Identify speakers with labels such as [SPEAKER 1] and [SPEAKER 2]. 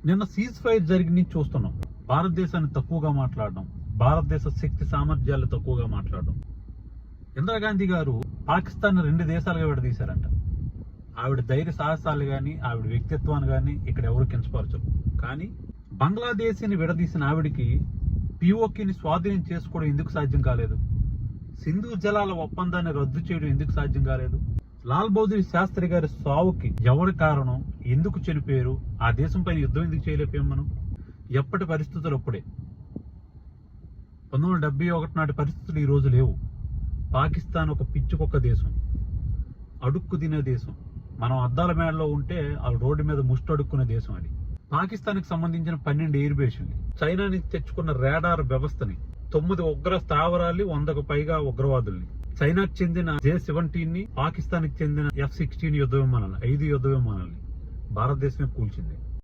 [SPEAKER 1] నిన్న cease fire జరిగి చూస్తున్నాం. భారతదేశాన్ని తక్కువగా మాట్లాడడం, భారతదేశ శక్తి సామర్థ్యాలు తక్కువగా మాట్లాడడం. ఇందిరాగాంధీ గారు పాకిస్తాన్ 2 దేశాలుగా విడదీశారంట. ఆవిడ ధైర్య సాహసాలు కానీ ఆవిడ వ్యక్తిత్వాన్ని కానీ ఇక్కడ ఎవరు కించపరచరు. కానీ బంగ్లాదేశ్ని విడదీసిన ఆవిడికి పిఓకేని స్వాధీనం చేసుకోవడం ఎందుకు సాధ్యం కాలేదు? సింధు జలాల ఒప్పందాన్ని రద్దు చేయడం ఎందుకు సాధ్యం కాలేదు? లాల్ బహదూర్ శాస్త్రి గారి సావుకి ఎవరి కారణం? ఎందుకు చనిపోయారు? ఆ దేశం పైన యుద్ధం ఎందుకు చేయలేకపోయాం మనం? ఎప్పటి పరిస్థితులు అప్పుడే. 1971 నాటి పరిస్థితులు ఈ రోజు లేవు. పాకిస్తాన్ ఒక పిచ్చుకొక్క దేశం, అడుక్కు తినే దేశం. మనం అద్దాల మేడలో ఉంటే వాళ్ళు రోడ్డు మీద ముష్టి అడుక్కునే దేశం. అది పాకిస్తాన్కి సంబంధించిన 12 ఎయిర్ బేస్ని, చైనా నుంచి తెచ్చుకున్న రాడార్ వ్యవస్థని, 9 ఉగ్ర స్థావరాల్ని, 100కు పైగా ఉగ్రవాదుల్ని, చైనాకు చెందిన J-17ని, పాకిస్తాన్కి చెందిన F-16 యుద్ధ విమానాలు, 5 యుద్ధ విమానాలని భారతదేశమే కూల్చింది.